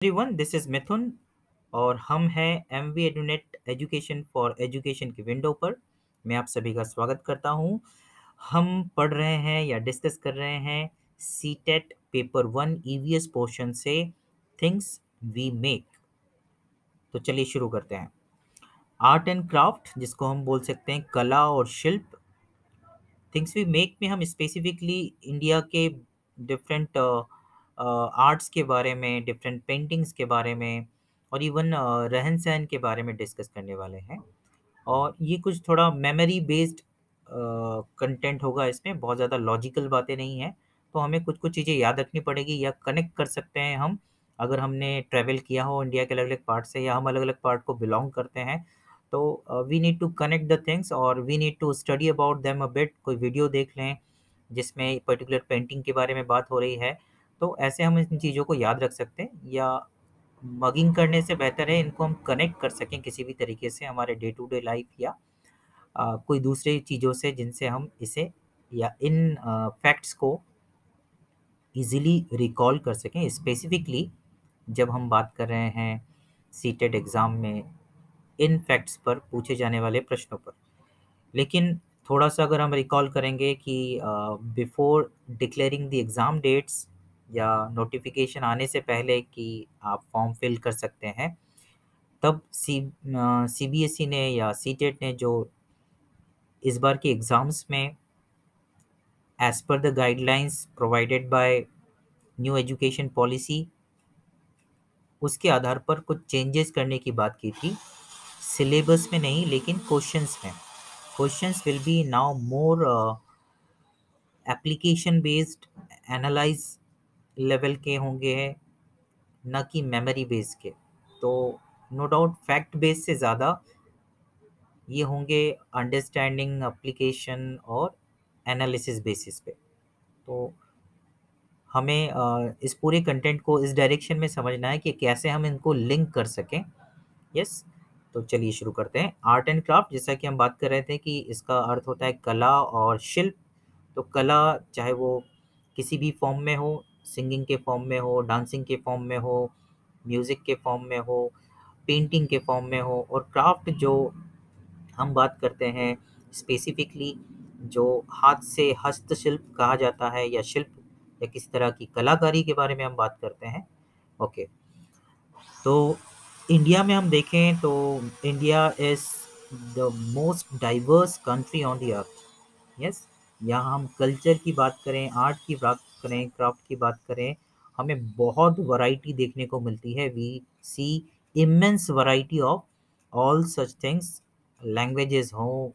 Everyone, this is मिथुन और हम हैं एमवी एडुनेट एजुकेशन फॉर एजुकेशन की विंडो पर। मैं आप सभी का स्वागत करता हूं। हम पढ़ रहे हैं या डिस्कस कर रहे हैं सीटेट पेपर 1 ईवीएस पोर्शन से थिंग्स वी मेक। तो चलिए शुरू करते हैं। आर्ट एंड क्राफ्ट, जिसको हम बोल सकते हैं कला और शिल्प। थिंग्स वी मेक में हम स्पेसिफिकली इंडिया के डिफरेंट आर्ट्स के बारे में, डिफरेंट पेंटिंग्स के बारे में और इवन रहन सहन के बारे में डिस्कस करने वाले हैं। और ये कुछ थोड़ा मेमोरी बेस्ड कंटेंट होगा, इसमें बहुत ज़्यादा लॉजिकल बातें नहीं हैं। तो हमें कुछ कुछ चीज़ें याद रखनी पड़ेगी या कनेक्ट कर सकते हैं हम, अगर हमने ट्रैवल किया हो इंडिया के अलग अलग पार्ट से या हम अलग अलग पार्ट को बिलोंग करते हैं। तो we need to connect the things और we need to study about them a bit. कोई वीडियो देख लें जिसमें पर्टिकुलर पेंटिंग के बारे में बात हो रही है, तो ऐसे हम इन चीज़ों को याद रख सकते हैं। या मगिंग करने से बेहतर है इनको हम कनेक्ट कर सकें किसी भी तरीके से हमारे डे टू डे लाइफ या कोई दूसरी चीज़ों से जिनसे हम इसे या इन फैक्ट्स को इजीली रिकॉल कर सकें। स्पेसिफिकली जब हम बात कर रहे हैं सीटेट एग्ज़ाम में इन फैक्ट्स पर पूछे जाने वाले प्रश्नों पर। लेकिन थोड़ा-सा अगर हम रिकॉल करेंगे कि before declaring the exam dates या नोटिफ़िकेशन आने से पहले कि आप फॉर्म फिल कर सकते हैं, तब सीबीएसई ने या सीटेट ने जो इस बार के एग्ज़ाम्स में as per the guidelines provided by new education policy, उसके आधार पर कुछ चेंजेस करने की बात की थी। सिलेबस में नहीं, लेकिन क्वेश्चंस में। Questions will be now more application based, analyse level के होंगे, न कि मेमोरी बेस्ड के। तो नो डाउट फैक्ट बेस्ड से ज़्यादा ये होंगे अंडरस्टैंडिंग, एप्लीकेशन और एनालिसिस बेसिस पे। तो हमें इस पूरे कंटेंट को इस डायरेक्शन में समझना है कि कैसे हम इनको लिंक कर सकें। यस, तो चलिए शुरू करते हैं। आर्ट एंड क्राफ्ट, जैसा कि हम बात कर रहे थे कि इसका अर्थ होता है कला और शिल्प। तो कला चाहे वो किसी भी फॉर्म में हो, सिंगिंग के फॉर्म में हो, डांसिंग के फॉर्म में हो, म्यूज़िक के फॉर्म में हो, पेंटिंग के फॉर्म में हो। और क्राफ्ट जो हम बात करते हैं स्पेसिफिकली, जो हाथ से हस्तशिल्प कहा जाता है या शिल्प या किसी तरह की कलाकारी के बारे में हम बात करते हैं। ओके, तो इंडिया में हम देखें तो India is the most diverse country on the earth. Yes, यहाँ हम कल्चर की बात करें, आर्ट की बात करें, क्राफ्ट की बात करें, हमें बहुत वैरायटी देखने को मिलती है। We see immense variety of all such things. Languages हो,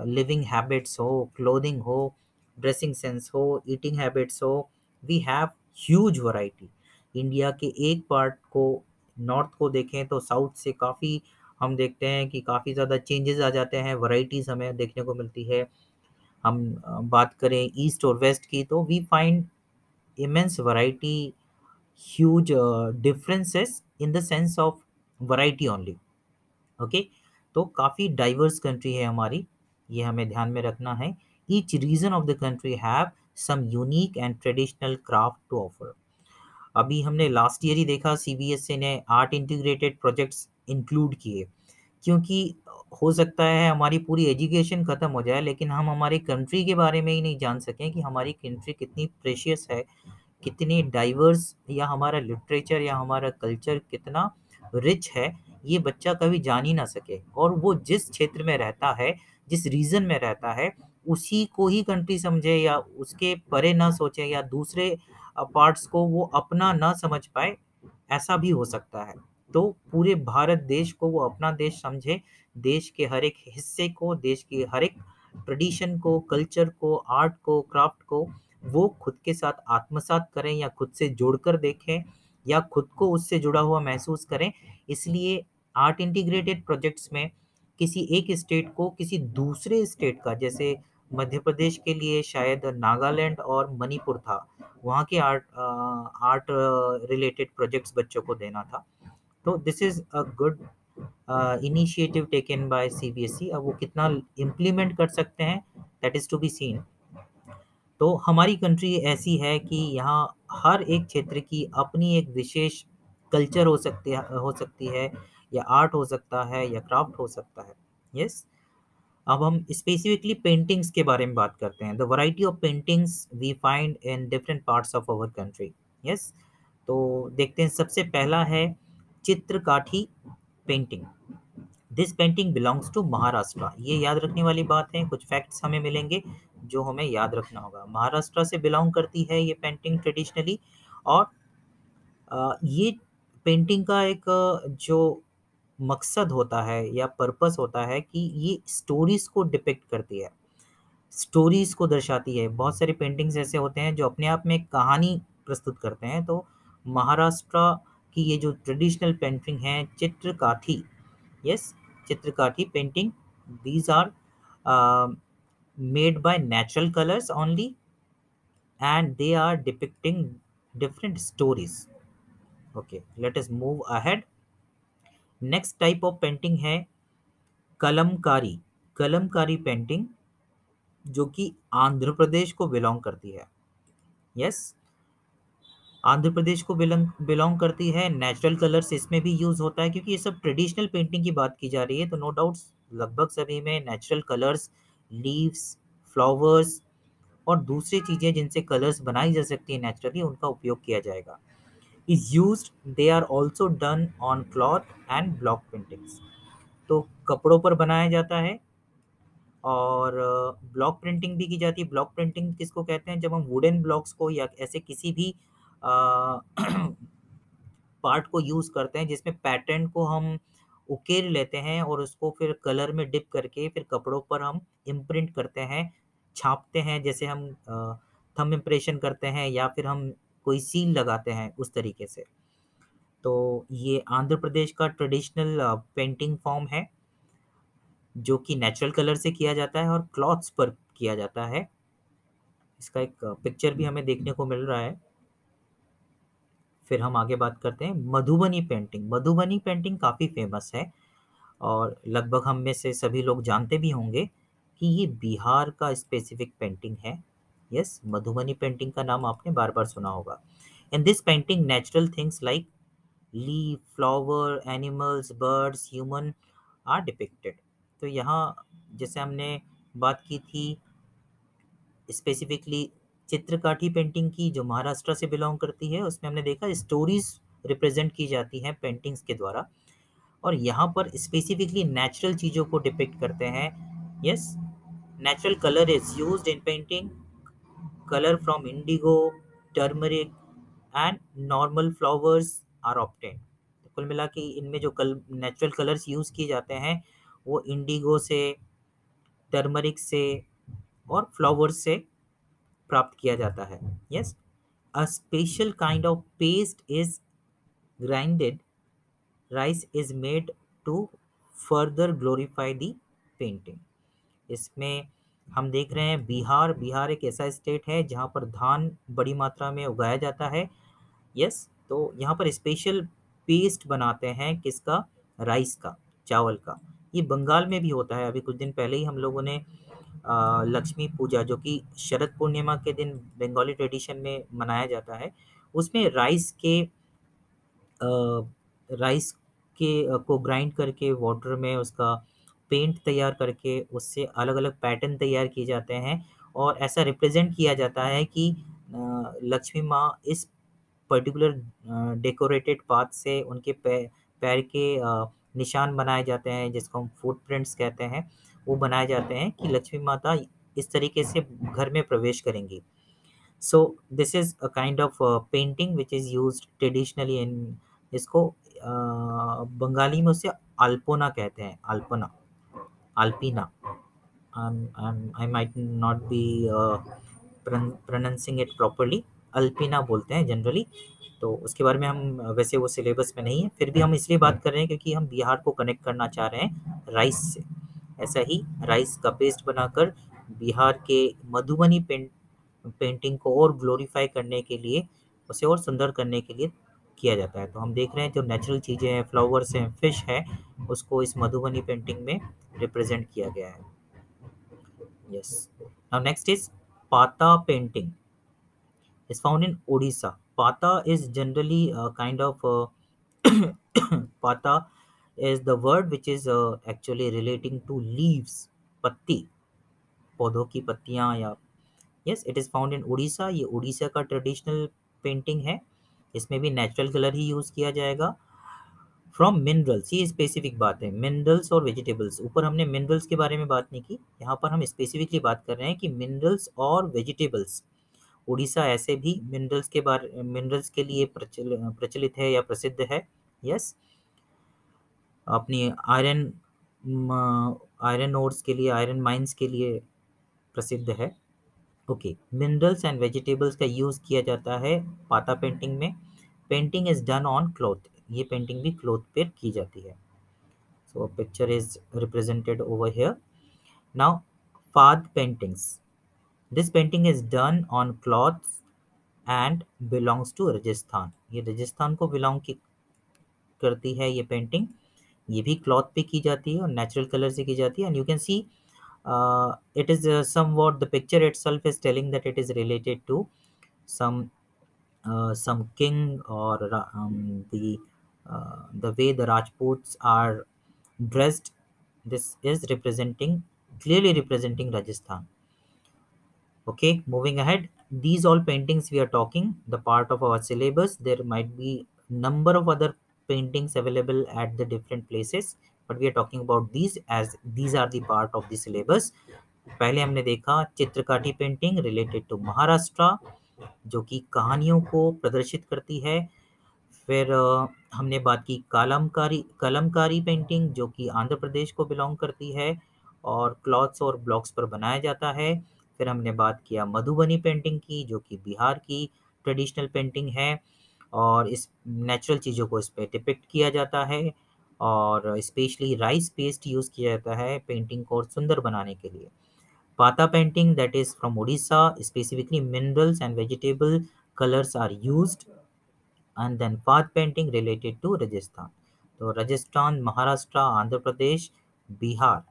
लिविंग हैबिट्स हो, क्लोथिंग हो, ड्रेसिंग सेंस हो, ईटिंग हैबिट्स हो, we have huge variety. India के एक पार्ट को, नॉर्थ को देखें तो साउथ से काफ़ी हम देखते हैं कि काफ़ी ज़्यादा चेंजेस आ जाते हैं, वैरायटीज़ हमें देखने को मिलती है। हम बात करें ईस्ट और वेस्ट की, तो we find immense variety, huge differences in the sense of variety only. Okay, तो काफ़ी डाइवर्स कंट्री है हमारी, ये हमें ध्यान में रखना है। Each region of the country have some unique and traditional craft to offer. अभी हमने लास्ट ईयर ही देखा सीबीएसई ने आर्ट इंटीग्रेटेड प्रोजेक्ट्स इंक्लूड किए, क्योंकि हो सकता है हमारी पूरी एजुकेशन ख़त्म हो जाए लेकिन हम हमारी कंट्री के बारे में ही नहीं जान सकें कि हमारी कंट्री कितनी प्रेशियस है, कितनी डाइवर्स, या हमारा लिटरेचर या हमारा कल्चर कितना रिच है, ये बच्चा कभी जान ही ना सके। और वो जिस क्षेत्र में रहता है, जिस रीजन में रहता है, उसी को ही कंट्री समझे या उसके परे ना सोचे या दूसरे पार्ट्स को वो अपना ना समझ पाए, ऐसा भी हो सकता है। तो पूरे भारत देश को वो अपना देश समझे, देश के हर एक हिस्से को, देश की हर एक ट्रेडिशन को, कल्चर को, आर्ट को, क्राफ्ट को वो खुद के साथ आत्मसात करें या खुद से जोड़कर देखें या खुद को उससे जुड़ा हुआ महसूस करें। इसलिए आर्ट इंटीग्रेटेड प्रोजेक्ट्स में किसी एक स्टेट को किसी दूसरे स्टेट का, जैसे मध्य प्रदेश के लिए शायद नागालैंड और मणिपुर था, वहाँ के आर्ट रिलेटेड प्रोजेक्ट्स बच्चों को देना था। तो this is a good initiative taken by CBSE. अब वो कितना इम्प्लीमेंट कर सकते हैं, that is to be seen. तो हमारी कंट्री ऐसी है कि यहाँ हर एक क्षेत्र की अपनी एक विशेष कल्चर हो सकती है या आर्ट हो सकता है या क्राफ्ट हो सकता है। यस। अब हम स्पेसिफिकली पेंटिंग्स के बारे में बात करते हैं। The variety of paintings we find in different parts of our country. Yes. तो देखते हैं, सबसे पहला है Chitrakathi painting. This painting belongs to Maharashtra. ये याद रखने वाली बात है, कुछ फैक्ट्स हमें मिलेंगे जो हमें याद रखना होगा। महाराष्ट्र से बिलोंग करती है ये पेंटिंग ट्रेडिशनली। और ये पेंटिंग का एक जो मकसद होता है या पर्पस होता है कि ये स्टोरीज को डिपिक्ट करती है, स्टोरीज को दर्शाती है। बहुत सारे पेंटिंग्स ऐसे होते हैं जो अपने आप में एक कहानी प्रस्तुत करते हैं। तो महाराष्ट्र की ये जो ट्रेडिशनल पेंटिंग है Chitrakathi, yes, Chitrakathi painting, these are made by natural colors only, and they are depicting different stories. Okay, let us move ahead. Next type of painting है कलमकारी। कलमकारी पेंटिंग जो कि आंध्र प्रदेश को बिलोंग करती है। यस, आंध्र प्रदेश को बिलोंग करती है। नेचुरल कलर्स इसमें भी यूज होता है, क्योंकि ये सब ट्रेडिशनल पेंटिंग की बात की जा रही है, तो नो डाउट्स लगभग सभी में नेचुरल कलर्स, लीव्स, फ्लावर्स और दूसरी चीजें जिनसे कलर्स बनाई जा सकती है नेचुरली, उनका उपयोग किया जाएगा। Is used, they are also done on cloth and block paintings. तो कपड़ों पर बनाया जाता है और ब्लॉक प्रिंटिंग भी की जाती है। ब्लॉक प्रिंटिंग किसको कहते हैं? जब हम वुडन ब्लॉक्स को या ऐसे किसी भी पार्ट को यूज करते हैं जिसमें पैटर्न को हम उकेर लेते हैं और उसको फिर कलर में डिप करके फिर कपड़ों पर हम इम्प्रिंट करते हैं, छापते हैं, जैसे हम थंब इम्प्रेशन करते हैं या फिर हम कोई सील लगाते हैं, उस तरीके से। तो ये आंध्र प्रदेश का ट्रेडिशनल पेंटिंग फॉर्म है जो कि नेचुरल कलर से किया जाता है और क्लॉथ्स पर किया जाता है। इसका एक पिक्चर भी हमें देखने को मिल रहा है। फिर हम आगे बात करते हैं मधुबनी पेंटिंग। मधुबनी पेंटिंग काफ़ी फेमस है और लगभग हम में से सभी लोग जानते भी होंगे कि ये बिहार का स्पेसिफिक पेंटिंग है। यस, मधुबनी पेंटिंग का नाम आपने बार बार सुना होगा। In this painting natural things like leaf, flower, animals, birds, human are depicted. तो यहाँ जैसे हमने बात की थी स्पेसिफिकली चित्रकाठी पेंटिंग की जो महाराष्ट्र से बिलोंग करती है, उसमें हमने देखा स्टोरीज रिप्रेजेंट की जाती हैं पेंटिंग्स के द्वारा, और यहाँ पर स्पेसिफिकली नेचुरल चीज़ों को डिपिक्ट करते हैं। Yes, natural colour is used in painting, colour from indigo, turmeric and normal flowers are obtain. तो कुल मिला के इनमें जो नेचुरल कलर्स यूज़ किए जाते हैं वो इंडिगो से, टर्मरिक से और फ्लावर्स से प्राप्त किया जाता है। Yes, a special kind of paste is grinded rice is made to further glorify the painting. इसमें हम देख रहे हैं बिहार, बिहार एक ऐसा स्टेट है जहाँ पर धान बड़ी मात्रा में उगाया जाता है। यस, तो यहाँ पर स्पेशल पेस्ट बनाते हैं किसका? राइस का, चावल का। ये बंगाल में भी होता है। अभी कुछ दिन पहले ही हम लोगों ने लक्ष्मी पूजा जो कि शरद पूर्णिमा के दिन बंगाली ट्रेडिशन में मनाया जाता है, उसमें राइस के को ग्राइंड करके वाटर में उसका पेंट तैयार करके उससे अलग अलग पैटर्न तैयार किए जाते हैं और ऐसा रिप्रेजेंट किया जाता है कि लक्ष्मी माँ इस पर्टिकुलर डेकोरेटेड पाथ से उनके पैर के निशान बनाए जाते हैं, जिसको हम फुटप्रिंट्स कहते हैं, वो बनाए जाते हैं कि लक्ष्मी माता इस तरीके से घर में प्रवेश करेंगी। So this is a kind of painting which is used traditionally in, इसको बंगाली में उसे अल्पोना कहते हैं, Alpana, Alpina. I might not be pronouncing it properly. Alpina बोलते हैं जनरली। तो उसके बारे में हम वैसे वो सिलेबस में नहीं है, फिर भी हम इसलिए बात कर रहे हैं क्योंकि हम बिहार को कनेक्ट करना चाह रहे हैं राइस से। ऐसा ही राइस का पेस्ट बनाकर बिहार के मधुबनी पेंटिंग को और ग्लोरीफाई करने के लिए, उसे और सुंदर करने के लिए किया जाता है। तो हम देख रहे हैं जो नेचुरल चीज़ें हैं, फ्लावर्स हैं, फिश है, उसको इस मधुबनी पेंटिंग में रिप्रेजेंट किया गया है। Yes. Now next is Pata painting. Is found in Odisha. Pata is generally a kind of Pata is the word which is actually relating to leaves, पत्ती, पौधों की पत्तियां या yes, it is found in Orissa. ये उड़ीसा का traditional painting है। इसमें भी नेचुरल कलर ही यूज किया जाएगा। फ्रॉम मिनरल्स, ये स्पेसिफिक बात है, मिनरल्स और वेजिटेबल्स। ऊपर हमने मिनरल्स के बारे में बात नहीं की, यहाँ पर हम स्पेसिफिकली बात कर रहे हैं कि मिनरल्स और वेजिटेबल्स। उड़ीसा ऐसे भी मिनरल्स के लिए प्रचलित है या प्रसिद्ध है। यस, अपनी आयरन ओर्स के लिए, आयरन माइंस के लिए प्रसिद्ध है। ओके, मिनरल्स एंड वेजिटेबल्स का यूज किया जाता है पाता पेंटिंग में। Painting is done on cloth, ये पेंटिंग भी क्लॉथ पर की जाती है। So picture is represented over here. Now Phad paintings, this painting is done on cloth and belongs to Rajasthan. ये राजस्थान को बिलोंग करती है ये पेंटिंग। ये भी क्लॉथ पे की जाती है और नेचुरल कलर से की जाती है। And you can see it is somewhat, the picture itself is telling that it is related to some king or the way the Rajputs are dressed. This is representing, clearly representing Rajasthan. Okay, moving ahead, these all paintings we are talking the part of our syllabus. There might be number of other paintings available at the different places, but we are talking about these as these are the part of the syllabus. पहले हमने देखा चित्रकाठी painting related to Maharashtra, जो कि कहानियों को प्रदर्शित करती है। फिर हमने बात की कलमकारी पेंटिंग, जो कि आंध्र प्रदेश को बिलोंग करती है और क्लॉथ्स और ब्लॉक्स पर बनाया जाता है। फिर हमने बात किया मधुबनी पेंटिंग की, जो कि बिहार की ट्रेडिशनल पेंटिंग है और इस नेचुरल चीज़ों को इस पर डिपिक्ट किया जाता है और स्पेशली राइस पेस्ट यूज़ किया जाता है पेंटिंग को और सुंदर बनाने के लिए। Pata painting, that is from Odisha, specifically minerals and vegetable colors are used. And then Path painting related to Rajasthan. तो राजस्थान, महाराष्ट्र, आंध्र प्रदेश, बिहार,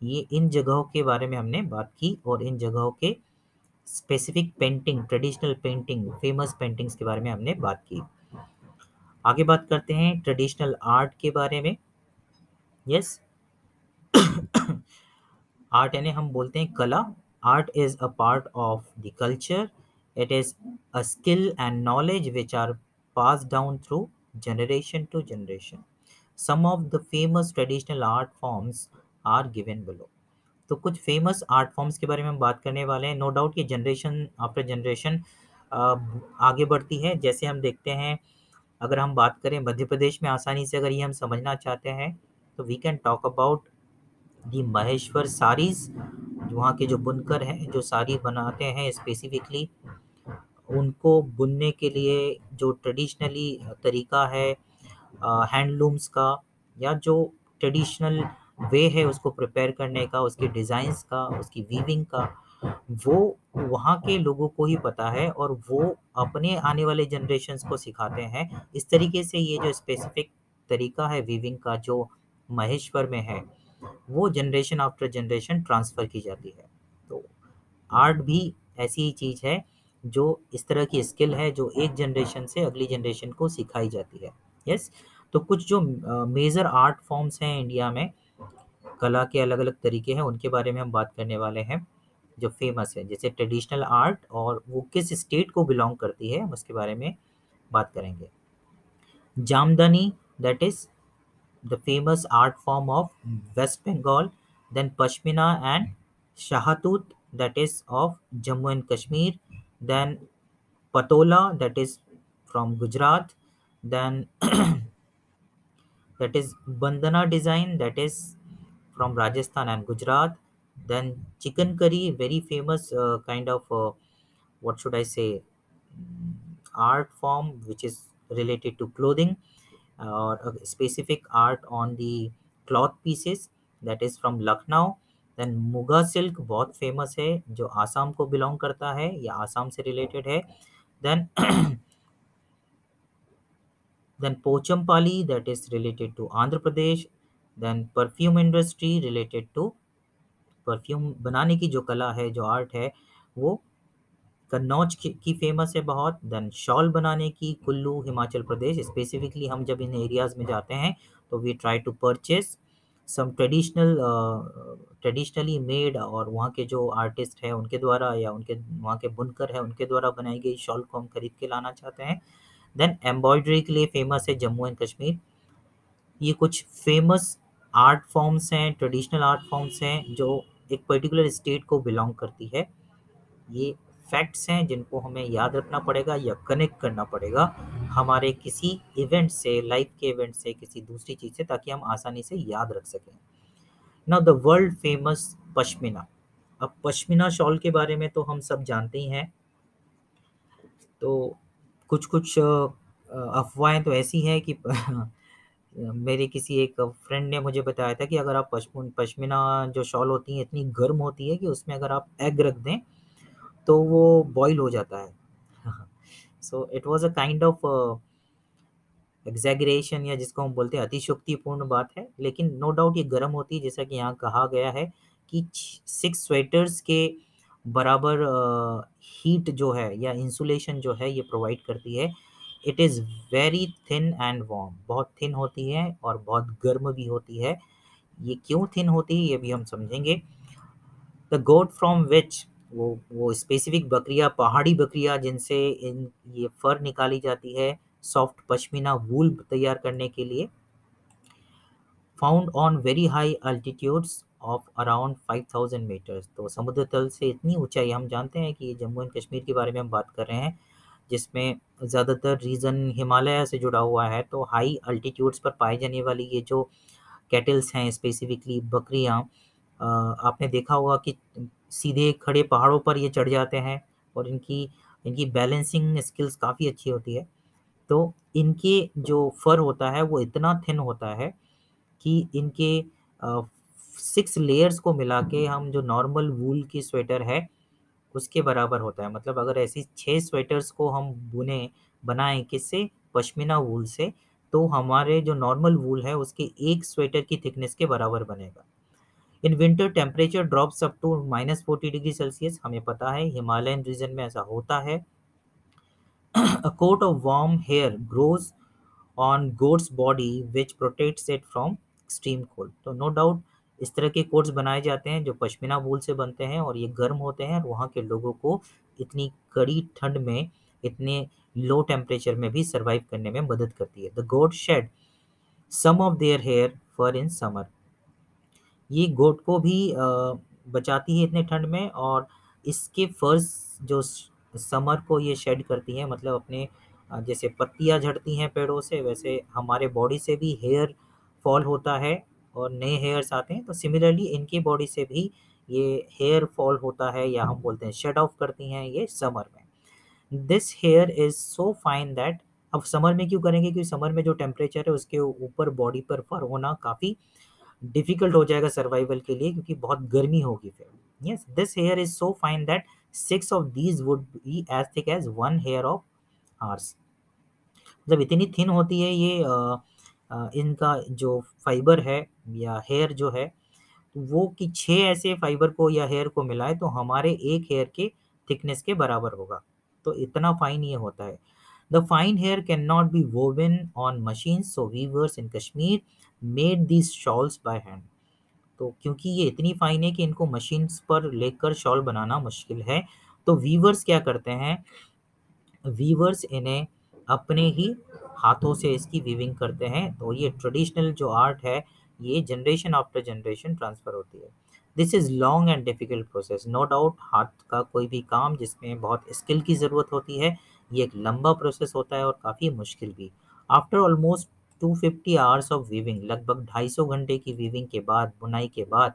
ये इन जगहों के बारे में हमने बात की और इन जगहों के specific painting, traditional painting, famous paintings के बारे में हमने बात की। आगे बात करते हैं ट्रेडिशनल आर्ट के बारे में। यस, आर्ट यानी हम बोलते हैं कला। Art is a part of the culture, it is a skill and knowledge which are pass down through generation to generation. Some of the famous traditional art forms are given below. तो कुछ famous art forms के बारे में हम बात करने वाले हैं। नो डाउट ये जनरेशन आफ्टर जनरेशन आगे बढ़ती है। जैसे हम देखते हैं, अगर हम बात करें मध्य प्रदेश में, आसानी से अगर ये हम समझना चाहते हैं तो we can talk about the Maheshwar saris. वहाँ के जो बुनकर हैं, जो साड़ी बनाते हैं स्पेसिफिकली, उनको बुनने के लिए जो ट्रेडिशनली तरीका है हैंडलूम्स का, या जो ट्रेडिशनल वे है उसको प्रिपेयर करने का, उसके डिज़ाइंस का, उसकी वीविंग का, वो वहाँ के लोगों को ही पता है और वो अपने आने वाले जनरेशन्स को सिखाते हैं। इस तरीके से ये जो स्पेसिफिक तरीका है वीविंग का जो महेश्वर में है, वो जनरेशन आफ्टर जनरेशन ट्रांसफ़र की जाती है। तो आर्ट भी ऐसी ही चीज़ है जो इस तरह की स्किल है जो एक जनरेशन से अगली जनरेशन को सिखाई जाती है। यस, तो कुछ जो मेजर आर्ट फॉर्म्स हैं इंडिया में, कला के अलग अलग तरीके हैं, उनके बारे में हम बात करने वाले हैं जो फेमस है। जैसे ट्रेडिशनल आर्ट और वो किस स्टेट को बिलोंग करती है, हम उसके बारे में बात करेंगे। Jamdani, that is the famous art form of West Bengal, then Pashmina and Shahatut, that is of Jammu and Kashmir, then Patola, that is from Gujarat, then that is Bandana design, that is from Rajasthan and Gujarat, then chicken curry, very famous kind of what should I say, art form which is related to clothing or a specific art on the cloth pieces, that is from Lucknow. Then Muga silk बहुत famous है जो आसाम को belong करता है या आसाम से related है। Then then Pochampally, that is related to Andhra Pradesh. Then perfume industry related to perfume बनाने की जो कला है, जो आर्ट है, वो कन्नौज की फेमस है बहुत। देन शॉल बनाने की कुल्लू हिमाचल प्रदेश, स्पेसिफिकली हम जब इन एरियाज में जाते हैं तो we try to purchase some traditionally made, और वहाँ के जो आर्टिस्ट हैं उनके द्वारा या उनके वहाँ के बुनकर हैं उनके द्वारा बनाई गई शॉल को हम खरीद के लाना चाहते हैं। देन एम्ब्रॉयडरी के लिए फेमस है जम्मू एंड कश्मीर। ये कुछ फेमस आर्ट फॉर्म्स हैं, ट्रेडिशनल आर्ट फॉर्म्स हैं जो एक पर्टिकुलर स्टेट को बिलोंग करती है। ये फैक्ट्स हैं जिनको हमें याद रखना पड़ेगा या कनेक्ट करना पड़ेगा हमारे किसी इवेंट से, लाइफ के इवेंट से, किसी दूसरी चीज़ से, ताकि हम आसानी से याद रख सकें। Now the world famous pashmina. अब पश्मीना शॉल के बारे में तो हम सब जानते ही हैं। तो कुछ कुछ अफवाहें तो ऐसी हैं कि मेरे किसी एक फ्रेंड ने मुझे बताया था कि अगर आप पश्मीना जो शॉल होती है इतनी गर्म होती है कि उसमें अगर आप एग रख दें तो वो बॉईल हो जाता है। So it was a kind of exaggeration, या जिसको हम बोलते हैं अतिशयोक्तिपूर्ण बात है, लेकिन नो डाउट ये गर्म होती है। जैसा कि यहाँ कहा गया है कि 6 स्वेटर्स के बराबर हीट जो है या इंसुलेशन जो है ये प्रोवाइड करती है। It is very thin and warm, बहुत थिन होती है और बहुत गर्म भी होती है। ये क्यों थिन होती है ये भी हम समझेंगे। द गोट फ्रॉम विच, वो स्पेसिफिक बकरियां, पहाड़ी बकरियां जिनसे इन ये फर निकाली जाती है सॉफ्ट पश्मीना वूल तैयार करने के लिए, found on very high altitudes of around 5000 metres. तो समुद्र तल से इतनी ऊंचाई, हम जानते हैं कि ये जम्मू एंड कश्मीर के बारे में हम बात कर रहे हैं जिसमें ज़्यादातर रीजन हिमालय से जुड़ा हुआ है। तो हाई अल्टीट्यूड्स पर पाई जाने वाली ये जो कैटल्स हैं, स्पेसिफिकली बकरियां, आपने देखा होगा कि सीधे खड़े पहाड़ों पर ये चढ़ जाते हैं और इनकी इनकी बैलेंसिंग स्किल्स काफ़ी अच्छी होती है। तो इनके जो फर होता है वो इतना थिन होता है कि इनके 6 लेयर्स को मिला के हम जो नॉर्मल वूल की स्वेटर है उसके बराबर होता है। मतलब अगर ऐसी 6 स्वेटर्स को हम बनाएं किससे, पश्मीना वूल से, तो हमारे जो नॉर्मल वूल है उसके एक स्वेटर की थिकनेस के बराबर बनेगा। In winter temperature drops up to -40 degree Celsius, हमें पता है हिमालयन रीजन में ऐसा होता है। A coat of warm hair grows on goat's body which protects it from extreme cold। तो नो डाउट इस तरह के कोट्स बनाए जाते हैं जो पश्मीना वूल से बनते हैं और ये गर्म होते हैं और वहाँ के लोगों को इतनी कड़ी ठंड में, इतने लो टेम्परेचर में भी सरवाइव करने में मदद करती है। The goat shed some of their hair fur in summer. ये गोट को भी बचाती है इतने ठंड में, और इसके फर्स जो समर को ये शेड करती हैं, मतलब अपने जैसे पत्तियां झड़ती हैं पेड़ों से, वैसे हमारे बॉडी से भी हेयर फॉल होता है और नए हेयर्स आते हैं। तो सिमिलरली इनकी बॉडी से भी ये हेयर फॉल होता है, या हम बोलते हैं शेड ऑफ करती हैं ये समर में। This hair is so fine that, अब समर में क्यों करेंगे, क्योंकि समर में जो टेम्परेचर है उसके ऊपर बॉडी पर फर होना काफ़ी डिफिकल्ट हो जाएगा सर्वाइवल के लिए, क्योंकि बहुत गर्मी होगी फिर। Yes, this hair is so fine that 6 of these would be as thick as 1 hair of ours. मतलब इतनी थिन होती है ये इनका जो फाइबर है या हेयर जो है, तो वो कि 6 ऐसे फाइबर को या हेयर को मिलाए तो हमारे एक हेयर के थिकनेस के बराबर होगा। तो इतना फाइन ये होता है। The fine hair can not be woven on machine, so weavers in Kashmir made these shawls by hand. तो क्योंकि ये इतनी फाइन है कि इनको मशीन्स पर लेकर शॉल बनाना मुश्किल है, तो वीवर्स क्या करते हैं, वीवर्स इन्हें अपने ही हाथों से इसकी वीविंग करते हैं। तो ये ट्रेडिशनल जो आर्ट है ये जनरेशन आफ्टर जनरेशन ट्रांसफर होती है। This is long and difficult process, no doubt हाथ का कोई भी काम जिसमें बहुत स्किल की ज़रूरत होती है, ये एक लंबा प्रोसेस होता है और काफ़ी मुश्किल भी। After almost 250 hours of weaving, लगभग 250 घंटे की वीविंग के बाद, बुनाई के बाद,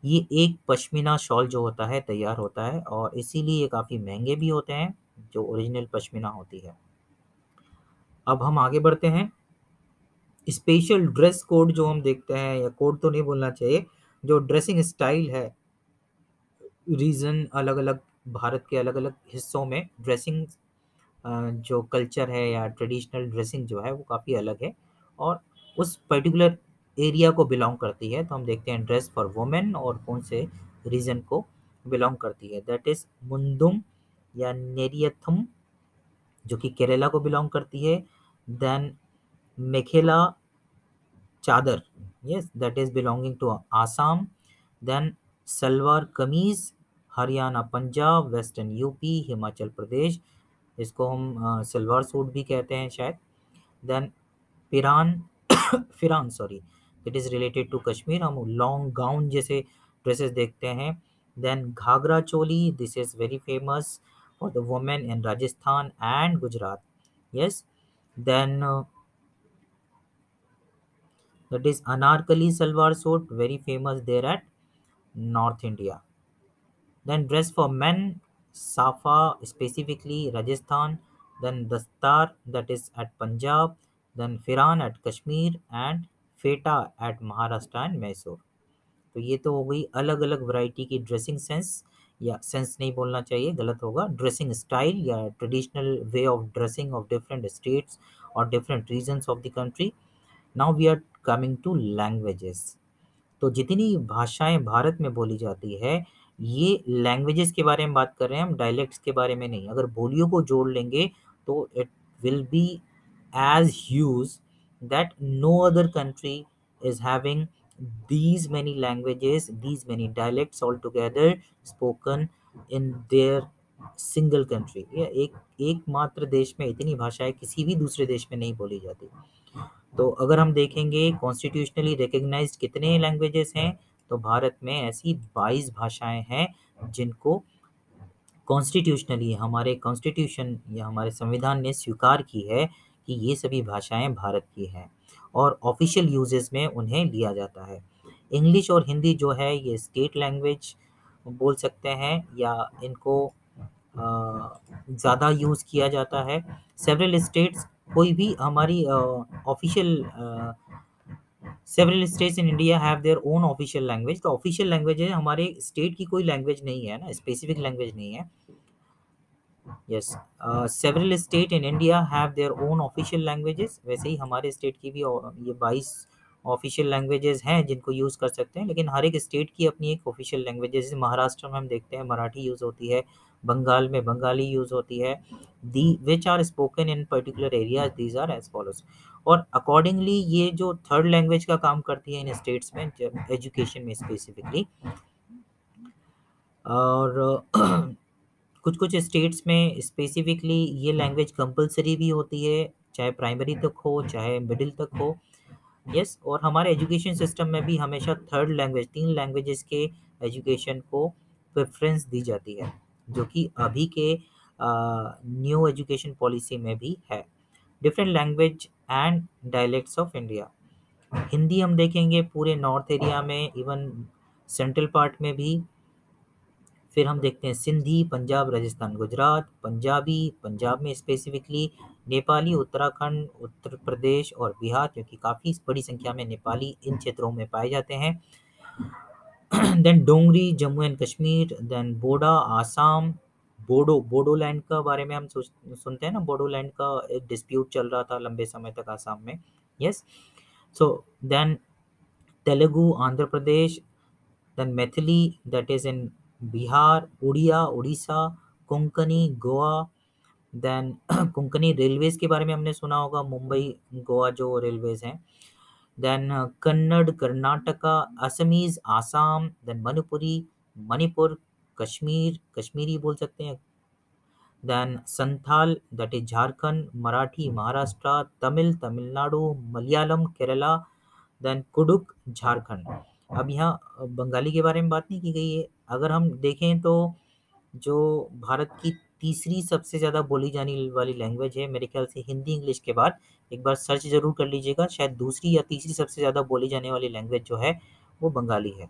ये एक पश्मीना शॉल जो होता है तैयार होता है, और इसीलिए ये काफ़ी महंगे भी होते हैं जो ओरिजिनल पश्मीना होती है। अब हम आगे बढ़ते हैं। स्पेशल ड्रेस कोड जो हम देखते हैं, या कोड तो नहीं बोलना चाहिए, जो ड्रेसिंग स्टाइल है, रीजन अलग अलग, भारत के अलग अलग हिस्सों में ड्रेसिंग जो कल्चर है या ट्रेडिशनल ड्रेसिंग जो है वो काफ़ी अलग है और उस पर्टिकुलर एरिया को बिलोंग करती है। तो हम देखते हैं ड्रेस फॉर वुमेन और कौन से रीजन को बिलोंग करती है, दैट इज मुंदुम या नेरियथम जो कि केरला को बिलोंग करती है। देन मेखेला चादर, yes, that is belonging to Assam. Then salwar kameez Haryana, Punjab, western UP, Himachal Pradesh, इसको हम सलवार सूट भी कहते हैं शायद। देन पिरान pheran sorry, it is related to Kashmir, हम लॉन्ग गाउन जैसे ड्रेसेस देखते हैं। Then ghagra choli, this is very famous for the women in Rajasthan and Gujarat, yes. Then that is anarkali salwar suit, very famous there at North India. Then dress for men, safa specifically Rajasthan, then dastar that is at Punjab, then firan at Kashmir and feta at Maharashtra and Mysore. तो ये तो हो गई अलग अलग variety की dressing sense, या sense नहीं बोलना चाहिए, गलत होगा, ड्रेसिंग स्टाइल या traditional way of dressing of different states और different regions of the country. Now we are coming to languages. तो जितनी भाषाएं भारत में बोली जाती है, ये लैंग्वेजेस के बारे में बात कर रहे हैं हम, डायलेक्ट्स के बारे में नहीं। अगर बोलियों को जोड़ लेंगे तो it will be as huge that no other country is having these many languages, these many dialects all together spoken in their single country। ये एकमात्र देश में इतनी भाषाएं किसी भी दूसरे देश में नहीं बोली जाती। तो अगर हम देखेंगे कॉन्स्टिट्यूशनली रिकग्नाइज्ड कितने लैंग्वेजेस हैं, तो भारत में ऐसी 22 भाषाएं हैं जिनको कॉन्स्टिट्यूशनली हमारे कॉन्स्टिट्यूशन या हमारे संविधान ने स्वीकार की है कि ये सभी भाषाएं भारत की हैं और ऑफिशियल यूजेस में उन्हें लिया जाता है। इंग्लिश और हिंदी जो है ये स्टेट लैंग्वेज बोल सकते हैं या इनको ज़्यादा यूज़ किया जाता है। सेवरल स्टेट्स, कोई भी हमारी official several states in India have their own official language. तो ऑफिशियल लैंग्वेज है, हमारे स्टेट की कोई लैंग्वेज नहीं है ना, स्पेसिफिक लैंग्वेज नहीं है। Yes, several state in India have their own official languages. वैसे ही हमारे स्टेट की भी ये 22 ऑफिशियल लैंग्वेजेस हैं जिनको यूज़ कर सकते हैं, लेकिन हर एक स्टेट की अपनी एक ऑफिशियल लैंग्वेज है। जैसे महाराष्ट्र में हम देखते हैं मराठी यूज़ होती है, बंगाल में बंगाली यूज़ होती है, the which are spoken in particular areas, these are as follows. और अकॉर्डिंगली ये जो थर्ड लैंग्वेज का काम करती है इन स्टेट्स में एजुकेशन में स्पेसिफिकली। और कुछ कुछ स्टेट्स में स्पेसिफिकली ये लैंग्वेज कंपलसरी भी होती है, चाहे प्राइमरी तक हो चाहे मिडिल तक हो। यस, और हमारे एजुकेशन सिस्टम में भी हमेशा थर्ड लैंग्वेज, 3 लैंग्वेजेस के एजुकेशन को प्रेफरेंस दी जाती है, जो कि अभी के न्यू एजुकेशन पॉलिसी में भी है। Different language and dialects of India. Hindi हम देखेंगे पूरे नॉर्थ एरिया में, इवन सेंट्रल पार्ट में भी। फिर हम देखते हैं सिंधी, पंजाब, राजस्थान, गुजरात, पंजाबी, पंजाब में स्पेसिफिकली, नेपाली, उत्तराखंड, उत्तर प्रदेश और बिहार, क्योंकि काफ़ी बड़ी संख्या में नेपाली इन क्षेत्रों में पाए जाते हैं। Then Dogri, Jammu and Kashmir, then Bodo, Assam, Bodoland का बारे में हम सुनते हैं ना, बोडोलैंड का एक डिस्प्यूट चल रहा था लंबे समय तक आसाम में। Yes, so then Telugu, Andhra Pradesh, then Maithili that is in Bihar, Oriya, Orissa, Konkani, Goa. Then Konkani railways के बारे में हमने सुना होगा, मुंबई गोवा जो रेलवेज हैं। देन कन्नड़, कर्नाटका, असमीज, आसाम, देन मणिपुरी, मणिपुर, कश्मीर, कश्मीरी बोल सकते हैं। Then Santhal that is Jharkhand, Marathi Maharashtra, Tamil Tamil Nadu, Malayalam Kerala, then Kurukh Jharkhand. अब यहाँ बंगाली के बारे में बात नहीं की गई है। अगर हम देखें तो जो भारत की तीसरी सबसे ज़्यादा बोली जाने वाली लैंग्वेज है, मेरे ख्याल से हिंदी इंग्लिश के बाद, एक बार सर्च ज़रूर कर लीजिएगा, शायद दूसरी या तीसरी सबसे ज़्यादा बोली जाने वाली लैंग्वेज जो है वो बंगाली है।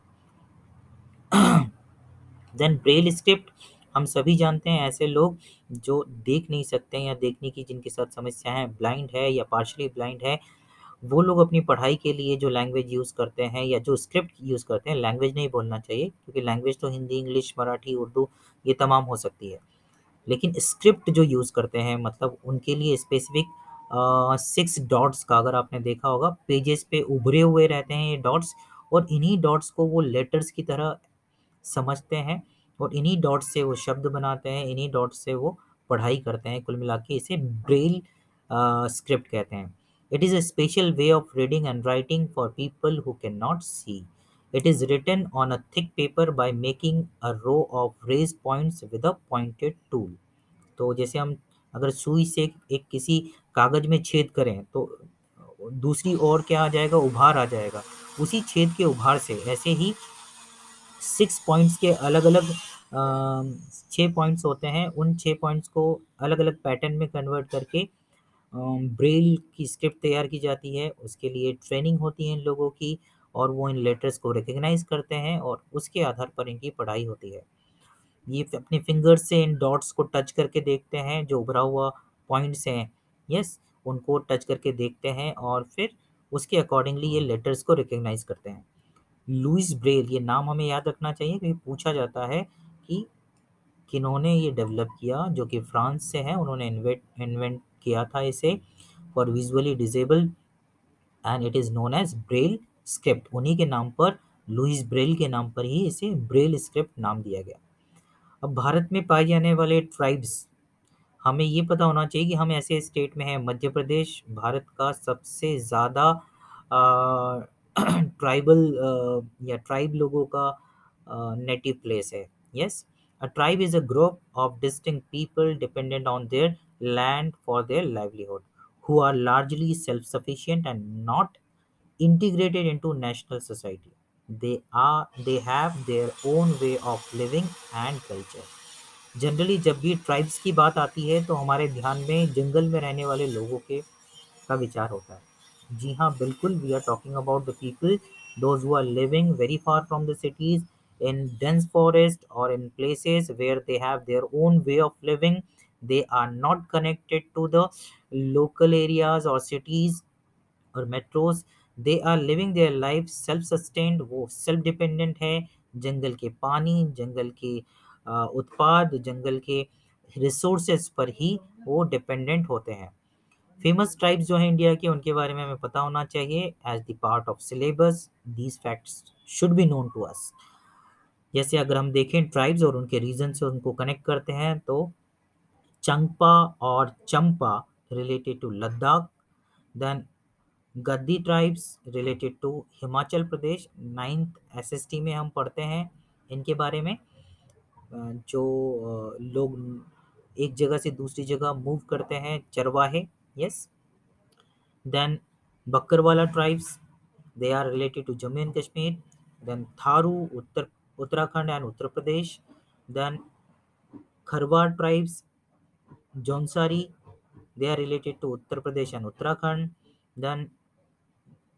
देन ब्रेल स्क्रिप्ट, हम सभी जानते हैं ऐसे लोग जो देख नहीं सकते हैं या देखने की जिनके साथ समस्या है, ब्लाइंड है या पार्शली ब्लाइंड है, वो लोग अपनी पढ़ाई के लिए जो लैंग्वेज यूज़ करते हैं या जो स्क्रिप्ट यूज़ करते हैं, लैंग्वेज नहीं बोलना चाहिए क्योंकि लैंग्वेज तो हिंदी, इंग्लिश, मराठी, उर्दू ये तमाम हो सकती है, लेकिन स्क्रिप्ट जो यूज़ करते हैं मतलब उनके लिए स्पेसिफिक 6 डॉट्स का, अगर आपने देखा होगा पेजेस पे उभरे हुए रहते हैं ये डॉट्स, और इन्हीं डॉट्स को वो लेटर्स की तरह समझते हैं और इन्हीं डॉट से वो शब्द बनाते हैं, इन्हीं डॉट से वो पढ़ाई करते हैं। कुल मिला के इसे ब्रेल स्क्रिप्ट कहते हैं। It is a special way of reading and writing for people who can not see. It is written on a thick paper by making a row of raised points with a pointed tool. तो जैसे हम अगर सुई से एक किसी कागज में छेद करें तो दूसरी ओर क्या आ जाएगा, उभार आ जाएगा। उसी छेद के उभार से ऐसे ही 6 पॉइंट्स के अलग अलग 6 पॉइंट्स होते हैं, उन 6 पॉइंट्स को अलग अलग पैटर्न में कन्वर्ट करके ब्रेल की स्क्रिप्ट तैयार की जाती है। उसके लिए ट्रेनिंग होती है इन लोगों की, और वो इन लेटर्स को रिकग्नाइज करते हैं और उसके आधार पर इनकी पढ़ाई होती है। ये अपने फिंगर से इन डॉट्स को टच करके देखते हैं, जो उभरा हुआ पॉइंट्स हैं, यस, उनको टच करके देखते हैं और फिर उसके अकॉर्डिंगली ये लेटर्स को रिकग्नाइज करते हैं। लुइस ब्रेल, ये नाम हमें याद रखना चाहिए क्योंकि पूछा जाता है कि किन्होंने ये डेवलप किया, जो कि फ्रांस से है। उन्होंने इन्वेंट किया था इसे for visually disable, and it is known as Braille script. उन्हीं के नाम पर, लुइस ब्रेल के नाम पर ही इसे ब्रेल स्क्रिप्ट नाम दिया गया। अब भारत में पाए जाने वाले ट्राइब्स, हमें ये पता होना चाहिए कि हम ऐसे स्टेट में हैं। मध्य प्रदेश भारत का सबसे ज़्यादा ट्राइबल या ट्राइब लोगों का नेटिव प्लेस है। Yes, a tribe is a group of distinct people dependent on their land for their livelihood, who are largely self-sufficient and not integrated into national society. They have their own way of living and culture. Generally जब भी tribes की बात आती है तो हमारे ध्यान में जंगल में रहने वाले लोगों के का विचार होता है। जी हाँ, बिल्कुल, we are talking about the people those who are living very far from the cities, in dense forest or in places where they have their own way of living. They are not connected to the local areas or cities और metros. They are living their life self sustained, वो self dependent है। जंगल के पानी, जंगल के उत्पाद, जंगल के resources पर ही वो डिपेंडेंट होते हैं। फेमस ट्राइब्स जो हैं इंडिया के, उनके बारे में हमें पता होना चाहिए। As the part of syllabus these facts should be known to us. जैसे अगर हम देखें ट्राइब्स और उनके रीजन से उनको कनेक्ट करते हैं तो चंगपा और Champa related to Ladakh, then Gaddi tribes related to Himachal Pradesh. 9th SST में हम पढ़ते हैं इनके बारे में। जो लोग एक जगह से दूसरी जगह मूव करते हैं, चरवाहे। Yes, then Bakarwala tribes, they are related to Jammu and Kashmir. Then Tharu, Uttarakhand and Uttar Pradesh. Then Kharwar tribes, Jaunsari, they are related to Uttar Pradesh and Uttarakhand. Then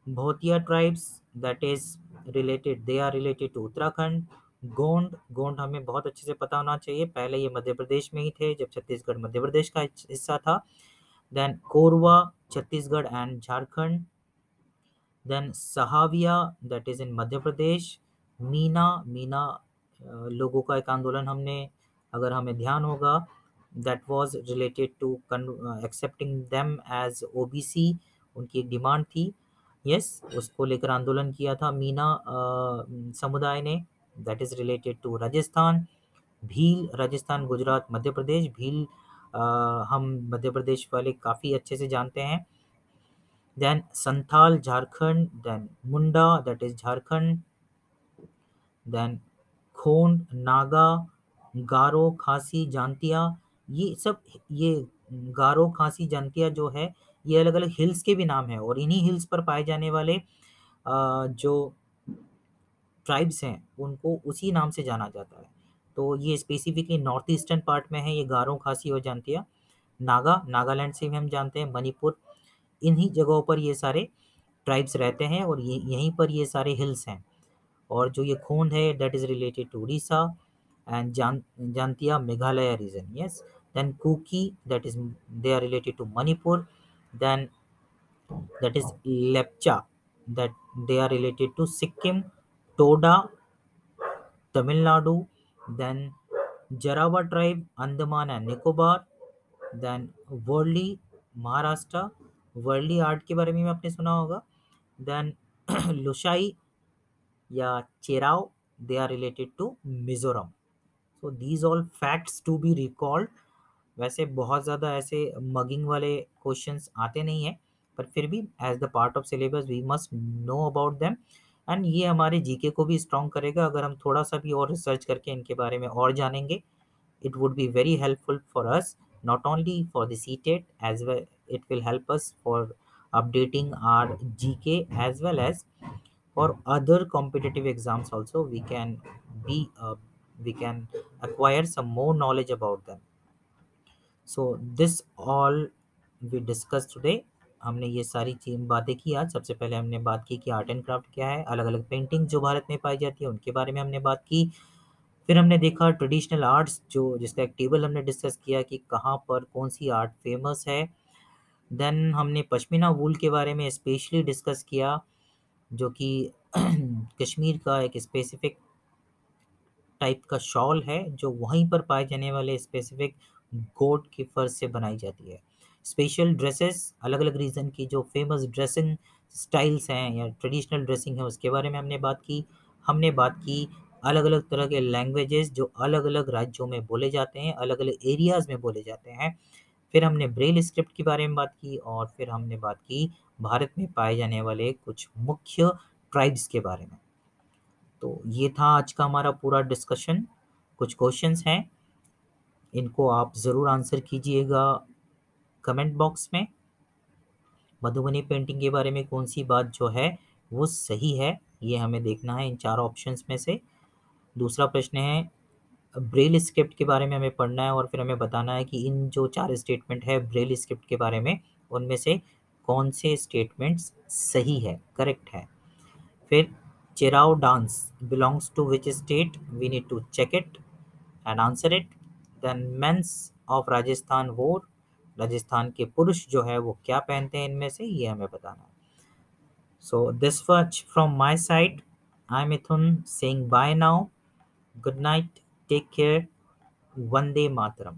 Bhotia tribes, that is related, they are related to Uttarakhand. Gond, Gond हमें बहुत अच्छे से पता होना चाहिए, पहले ये मध्य प्रदेश में ही थे जब छत्तीसगढ़ मध्य प्रदेश का हिस्सा था। Then Korwa, Chhattisgarh and Jharkhand. Then Sahariya, that is in Madhya Pradesh. Meena, Meena लोगों का एक आंदोलन हमने, अगर हमें ध्यान होगा, that was related to accepting them as OBC. उनकी एक डिमांड थी, यस, उसको लेकर आंदोलन किया था मीना समुदाय ने। That is related to Rajasthan. Bhil, Rajasthan, Gujarat, Madhya Pradesh. Bhil हम मध्य प्रदेश वाले काफ़ी अच्छे से जानते हैं। Then Santhal, Jharkhand. Then Munda, that is Jharkhand. Then Khond, Naga, Garo, Khasi, Jaintia. ये सब, ये गारो, खासी, जांतिया जो है, ये अलग अलग हिल्स के भी नाम है और इन्हीं हिल्स पर पाए जाने वाले जो ट्राइब्स हैं उनको उसी नाम से जाना जाता है। तो ये स्पेसिफिकली नॉर्थ ईस्टर्न पार्ट में है, ये गारो, खासी और जांतिया। नागा, नागालैंड से भी हम जानते हैं, मणिपुर, इन्हीं जगहों पर ये सारे ट्राइब्स रहते हैं और ये यहीं पर ये सारे हिल्स हैं। और जो ये खोंड है, that is related to Orissa, and Jaintia Meghalaya region. Yes, then Kuki, that is, they are related to Manipur. Then that is lepcha, that they are related to Sikkim. Toda, Tamil Nadu. Then Jarawa tribe, Andaman and Nicobar. Then Worli, Maharashtra। Worli art के बारे में भी आपने सुना होगा। Then Lushai या Cheraw, they are related to Mizoram. So these all facts to be recalled. वैसे बहुत ज़्यादा ऐसे मगिंग वाले क्वेश्चंस आते नहीं हैं, पर फिर भी as the part of syllabus we must know about them. And ये हमारे जीके को भी स्ट्रॉन्ग करेगा अगर हम थोड़ा सा भी और रिसर्च करके इनके बारे में और जानेंगे। It would be very helpful for us, not only for the CTET, as well it will help us for updating our GK, as well as for other competitive exams also. Be uh, we can acquire some more knowledge about them. So this all we discussed today. हमने ये सारी चीज बातें की आज। सबसे पहले हमने बात की कि आर्ट एंड क्राफ्ट क्या है, अलग अलग पेंटिंग जो भारत में पाई जाती है उनके बारे में हमने बात की। फिर हमने देखा ट्रेडिशनल आर्ट्स, जो जिसका एक टेबल हमने डिस्कस किया कि कहाँ पर कौन सी आर्ट फेमस है। देन हमने पश्मीना वूल के बारे में स्पेशली डिस्कस किया, जो कि कश्मीर का एक स्पेसिफिक टाइप का शॉल है जो वहीं पर पाए जाने वाले स्पेसिफिक गोट के फर से बनाई जाती है। स्पेशल ड्रेसेस, अलग अलग रीजन की जो फेमस ड्रेसिंग स्टाइल्स हैं या ट्रेडिशनल ड्रेसिंग है उसके बारे में हमने बात की। हमने बात की अलग अलग तरह के लैंग्वेजेस जो अलग अलग राज्यों में बोले जाते हैं, अलग अलग एरियाज में बोले जाते हैं। फिर हमने ब्रेल स्क्रिप्ट के बारे में बात की, और फिर हमने बात की भारत में पाए जाने वाले कुछ मुख्य ट्राइब्स के बारे में। तो ये था आज का हमारा पूरा डिस्कशन। कुछ क्वेश्चंस हैं, इनको आप ज़रूर आंसर कीजिएगा कमेंट बॉक्स में। मधुबनी पेंटिंग के बारे में कौन सी बात जो है वो सही है, ये हमें देखना है इन चार ऑप्शंस में से। दूसरा प्रश्न है, ब्रेल स्क्रिप्ट के बारे में हमें पढ़ना है और फिर हमें बताना है कि इन जो चार स्टेटमेंट है ब्रेल स्क्रिप्ट के बारे में, उनमें से कौन से स्टेटमेंट्स सही है, करेक्ट है। फिर Cheraw dance belongs to which state, we need to check it and answer it. Then means of Rajasthan war, Rajasthan के पुरुष जो है वो क्या पहनते हैं इनमें से, ये हमें बताना है। So this much from my side. I Mithun saying bye now. Good night, take care, Vande Mataram.